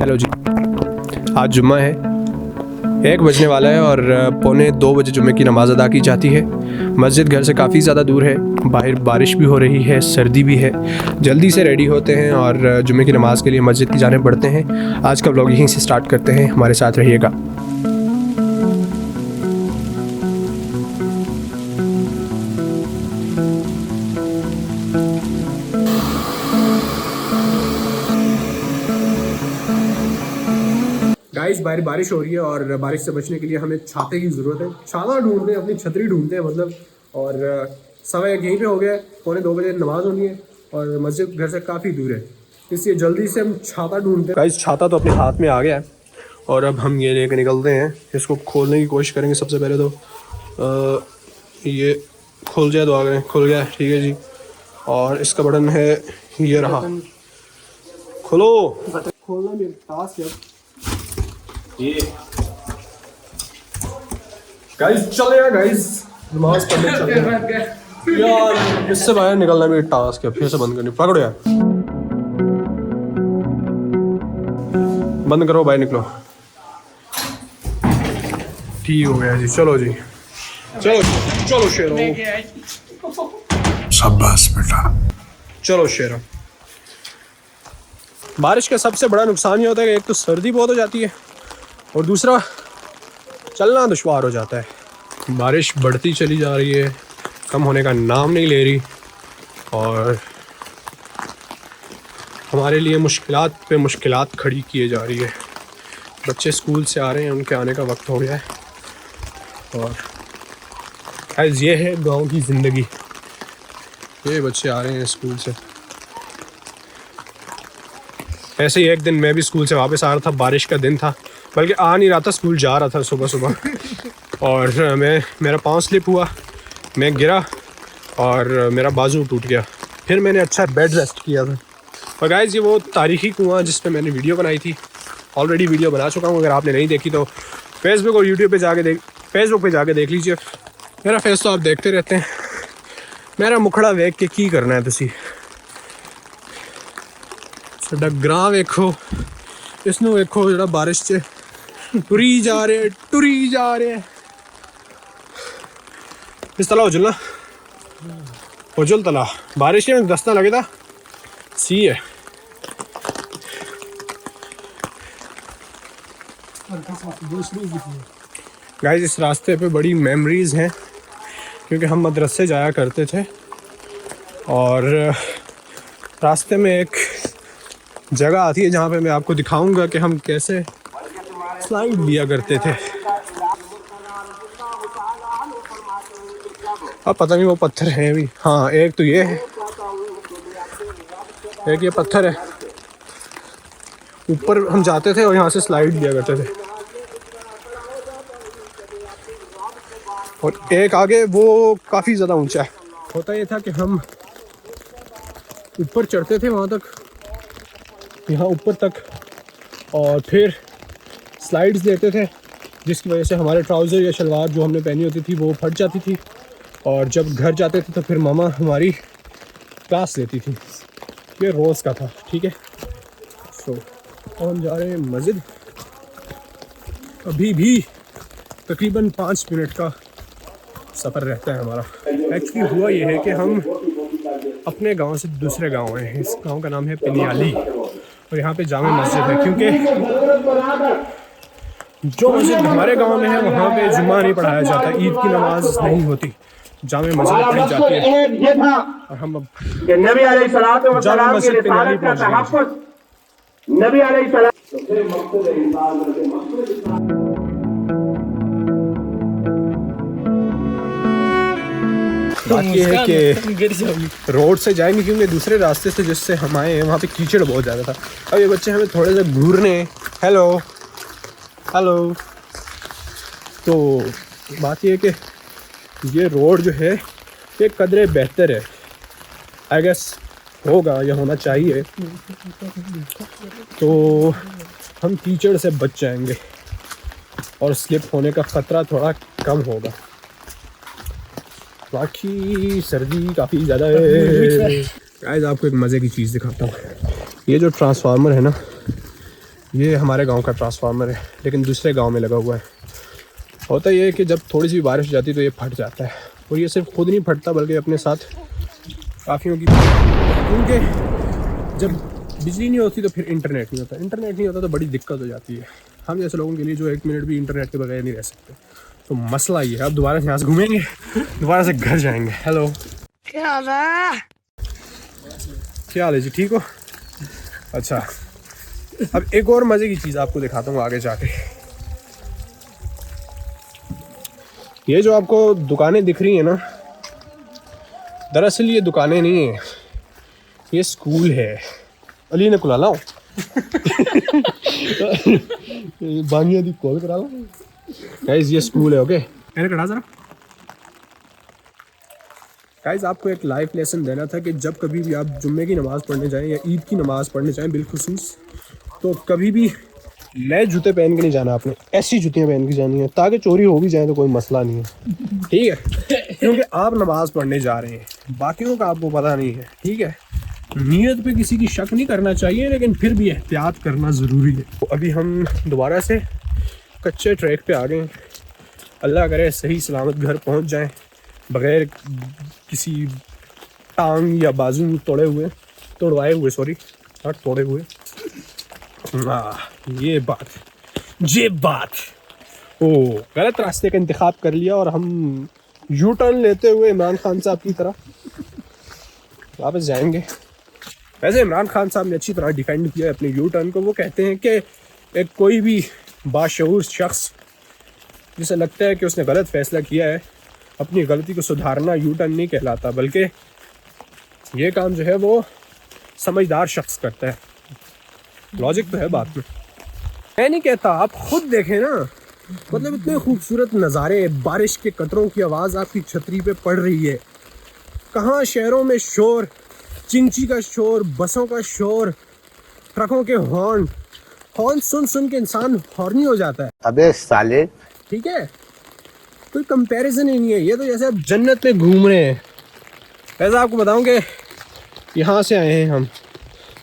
Hello जी, आज जुम्मा है, 1 बजने वाला है और 1:45 बजे जुम्मे की नमाज़ अदा की जाती है। मस्जिद घर से काफ़ी ज़्यादा दूर है, बाहर बारिश भी हो रही है, सर्दी भी है। जल्दी से रेडी होते हैं और जुम्मे की नमाज़ के लिए मस्जिद की जानिब बढ़ते हैं। आज का व्लॉग यहीं से स्टार्ट करते हैं, हमारे साथ रहिएगा। गाइस, बाहर बारिश हो रही है और बारिश से बचने के लिए हमें छाते की ज़रूरत है। छाता ढूंढते हैं, अपनी छतरी ढूंढते हैं मतलब। और 1:15 यहीं पे हो गया है, 1:45 बजे नमाज़ होनी है और मस्जिद घर से काफ़ी दूर है, इसलिए जल्दी से हम छाता ढूंढते हैं। गाइस, छाता तो अपने हाथ में आ गया है और अब हम ये लेके निकलते हैं। इसको खोलने की कोशिश करेंगे। सबसे पहले तो ये खुल जाए तो आगे खुल गया, ठीक है जी। और इसका बटन है, ये रहा, खोलो। खोलना मेरा टास्क है। ये गाइस चले यार, गाइस नमाज पढ़ने चलते हैं यार। इससे बाहर निकलना भी टास्क है। फिर से बंद करनी, पकड़ो यार, बंद करो, बाहर निकलो। ठीक हो गया जी, चलो जी, चलो चलो शेरो, शाबाश बेटा, चलो शेरो। बारिश का सबसे बड़ा नुकसान ये होता है कि एक तो सर्दी बहुत हो जाती है और दूसरा चलना दुश्वार हो जाता है। बारिश बढ़ती चली जा रही है, कम होने का नाम नहीं ले रही और हमारे लिए मुश्किलात पे मुश्किलात खड़ी किए जा रही है। बच्चे स्कूल से आ रहे हैं, उनके आने का वक्त हो गया है और गाइस ये है गांव की ज़िंदगी। ये बच्चे आ रहे हैं स्कूल से। ऐसे ही एक दिन मैं भी स्कूल से वापस आ रहा था, बारिश का दिन था, बल्कि आ नहीं रहा था, स्कूल जा रहा था सुबह सुबह। और मेरा पाँव स्लिप हुआ, मैं गिरा और मेरा बाजू टूट गया। फिर मैंने अच्छा बेड रेस्ट किया था। और गाइस, ये वो तारीखी कुआं जिस पे मैंने वीडियो बनाई थी, ऑलरेडी वीडियो बना चुका हूँ। अगर आपने नहीं देखी तो फेसबुक और यूट्यूब पे जाके देख लीजिए। मेरा फेस तो आप देखते रहते हैं, मेरा मुखड़ा देख के की करना है तुसी। साडा ग्रां वेखो, इसनों वेखो जिहड़ा बारिश च टुरी जा रहे। इस तला उजल तला बारिश में दस्ता लगे था, सी है। गाइस, इस रास्ते पे बड़ी मेमोरीज हैं क्योंकि हम मदरसे जाया करते थे और रास्ते में एक जगह आती है जहाँ पे मैं आपको दिखाऊंगा कि हम कैसे स्लाइड लिया करते थे। अब पता नहीं वो पत्थर हैं भी, हाँ एक तो ये है, एक ये पत्थर है। ऊपर हम जाते थे और यहाँ से स्लाइड लिया करते थे। और एक आगे वो काफ़ी ज़्यादा ऊंचा है। होता ये था कि हम ऊपर चढ़ते थे वहाँ तक, यहाँ ऊपर तक, और फिर स्लाइड्स लेते थे जिसकी वजह से हमारे ट्राउज़र या शलवार जो हमने पहनी होती थी वो फट जाती थी। और जब घर जाते थे तो फिर मामा हमारी क्लास लेती थी। ये रोज़ का था, ठीक है। सो हम जा रहे हैं मस्जिद। अभी भी तकरीबन 5 मिनट का सफ़र रहता है हमारा। एक्चुअली हुआ ये है कि हम अपने गांव से दूसरे गांव आए हैं। इस गांव का नाम है पिनियाली और यहाँ पे जामे मस्जिद है, क्योंकि जो मस्जिद हमारे गांव में है वहाँ पे जुम्मा नहीं पढ़ाया जाता, ईद की नमाज नहीं होती, जामे मस्जिद पढ़ी जाती है। और हम अब जामे मस्जिद पिनियाली पहुँच गए। बात ये है कि रोड से जाएंगे क्योंकि दूसरे रास्ते से जिससे हम आए हैं वहाँ पे कीचड़ बहुत ज़्यादा था। अब ये बच्चे हमें थोड़े से घूरने, हेलो हेलो। तो बात ये है कि ये रोड जो है ये कदरे बेहतर है, आई गेस होगा या होना चाहिए, तो हम कीचड़ से बच जाएंगे और स्लिप होने का ख़तरा थोड़ा कम होगा। बाकी सर्दी काफ़ी ज़्यादा है। गाइस, आपको एक मज़े की चीज़ दिखाता हूँ। ये जो ट्रांसफार्मर है ना, ये हमारे गांव का ट्रांसफार्मर है, लेकिन दूसरे गांव में लगा हुआ है। होता ये है कि जब थोड़ी सी भी बारिश हो जाती है तो ये फट जाता है, और ये सिर्फ खुद नहीं फटता बल्कि अपने साथ काफ़ियों की, क्योंकि जब बिजली नहीं होती तो फिर इंटरनेट नहीं होता, इंटरनेट नहीं होता तो बड़ी दिक्कत हो जाती है हम जैसे लोगों के लिए जो 1 मिनट भी इंटरनेट के बगैर नहीं रह सकते। तो मसला ये है, अब दोबारा से यहाँ से घूमेंगे, दोबारा से घर जाएंगे। हेलो, क्या हाल है जी, ठीक हो? अच्छा, अब एक और मज़े की चीज़ आपको दिखाता हूँ आगे जाके। ये जो आपको दुकानें दिख रही हैं ना, दरअसल ये दुकानें नहीं है, ये स्कूल है। अली ने खुला लाओ बानिया दी कॉल करा लो गाइस, ये स्कूल है। ओके, मैंने कहा जरा गाइस, आपको एक लाइफ लेसन देना था कि जब कभी भी आप जुम्मे की नमाज़ पढ़ने जाएं या ईद की नमाज़ पढ़ने जाएं बिलखुसूस, तो कभी भी नए जूते पहन के नहीं जाना आपने, ऐसी जूतियाँ पहन के जानी है ताकि चोरी हो भी जाए तो कोई मसला नहीं है, ठीक है? क्योंकि आप नमाज़ पढ़ने जा रहे हैं, बाकियों का आपको पता नहीं है, ठीक है? नीयत पे किसी की शक नहीं करना चाहिए, लेकिन फिर भी एहतियात करना ज़रूरी है। तो अभी हम दोबारा से कच्चे ट्रैक पे आ गए हैं। अल्लाह करे सही सलामत घर पहुंच जाएं बग़ैर किसी टांग या बाजू तोड़वाए हुए सॉरी नॉट तोड़े हुए। ये बात ओ गलत रास्ते का इंतखाब कर लिया और हम यू टर्न लेते हुए इमरान खान साहब की तरह वापस जाएंगे। वैसे इमरान खान साहब ने अच्छी तरह डिफेंड किया है अपने यू टर्न को। वो कहते हैं कि एक कोई भी बाशऊर शख्स जिसे लगता है कि उसने गलत फैसला किया है, अपनी गलती को सुधारना यू टर्न नहीं कहलाता, बल्कि ये काम जो है वो समझदार शख्स करता है। लॉजिक तो है बात में, मैं नहीं कहता, आप खुद देखें ना, मतलब इतने खूबसूरत नज़ारे, बारिश के कतरों की आवाज़ आपकी छतरी पे पड़ रही है। कहाँ शहरों में शोर, चिंची का शोर, बसों का शोर, ट्रकों के हॉर्न सुन के इंसान हॉर्नी हो जाता है। अबे साले, ठीक है, कोई कंपैरिजन ही नहीं है। ये तो जैसे आप जन्नत में घूम रहे हैं। ऐसा आपको बताऊं कि यहाँ से आए हैं हम,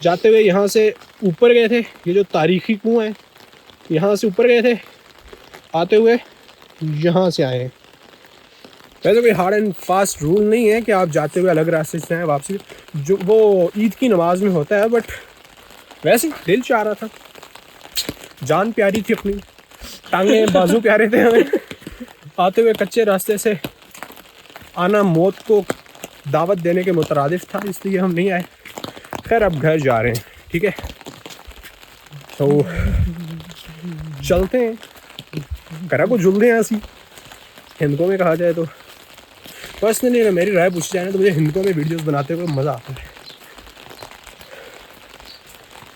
जाते हुए यहाँ से ऊपर गए थे, ये जो तारीखी कुआं है यहाँ से ऊपर गए थे, आते हुए यहाँ से आए हैं। वैसे कोई हार्ड एंड फास्ट रूल नहीं है कि आप जाते हुए अलग रास्ते से आए वापसी, जो वो ईद की नमाज में होता है, बट वैसे दिल चाह रहा था, जान प्यारी थी अपनी, टांगे बाजू प्यारे थे हमें, आते हुए कच्चे रास्ते से आना मौत को दावत देने के मुतरादिफ था, इसलिए हम नहीं आए। खैर अब घर जा रहे हैं, ठीक है? तो चलते हैं, करा को जुलते हैं ऐसी हिंदुओं में कहा जाए तो। पर्सनली अगर मेरी राय पूछी जाए तो मुझे हिंदुओं में वीडियोस बनाते हुए मज़ा आता है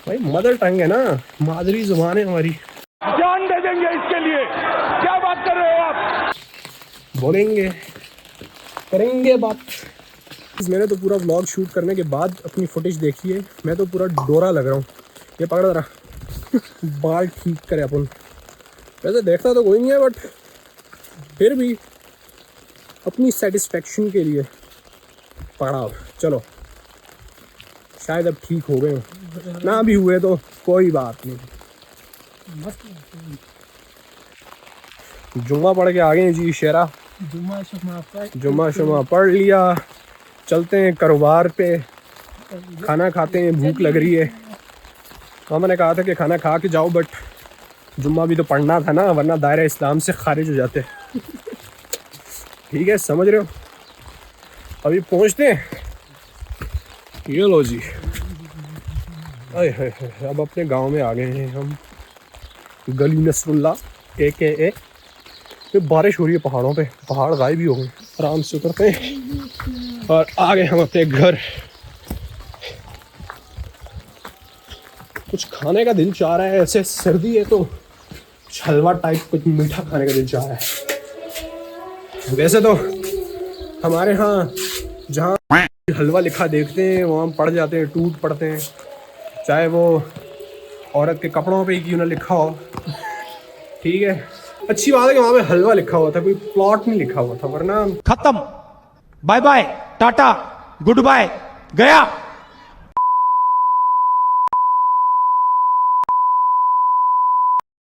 भाई। मदर टंग है ना, मादरी जुबान है हमारी, जान दे देंगे इसके लिए। क्या बात कर रहे हो आप? बोलेंगे करेंगे बात। मैंने तो पूरा व्लॉग शूट करने के बाद अपनी फुटेज देखी है, मैं तो पूरा डोरा लग रहा हूँ। ये पकड़ रहा बाल ठीक करे अपन, वैसे देखता तो कोई नहीं है, बट फिर भी अपनी सेटिस्फेक्शन के लिए पकड़ा। चलो शायद अब ठीक हो गए, ना भी हुए तो कोई बात नहीं। जुम्मा पढ़ के आ गए जी शेरा, जुम्मा शुमा पढ़ लिया। चलते हैं कारोबार पे, खाना खाते हैं, भूख लग रही है। मामा ने कहा था कि खाना खा के जाओ, बट जुम्मा भी तो पढ़ना था ना, वरना दायरा इस्लाम से खारिज हो जाते। ठीक है, समझ रहे हो? अभी पहुंचते हैं। ये लो जी, अब अपने गांव में आ गए हैं हम, गली नसरुल्ला AKA। ये बारिश हो रही है पहाड़ों पे, पहाड़ गायब भी हो गए। आराम से उतरते हैं और आ गए हम अपने घर। कुछ खाने का दिल चाह रहा है, ऐसे सर्दी है तो हलवा टाइप कुछ मीठा खाने का दिल चाह रहा है। वैसे तो हमारे यहाँ जहाँ हलवा लिखा देखते हैं वहाँ पड़ जाते हैं, टूट पड़ते हैं, चाहे वो औरत के कपड़ों पे ही क्यों ना लिखा हो। ठीक है, अच्छी बात है कि वहाँ पे हलवा लिखा हुआ था, कोई प्लॉट नहीं लिखा हुआ था, वरना खत्म, bye bye, tata, good bye, गया।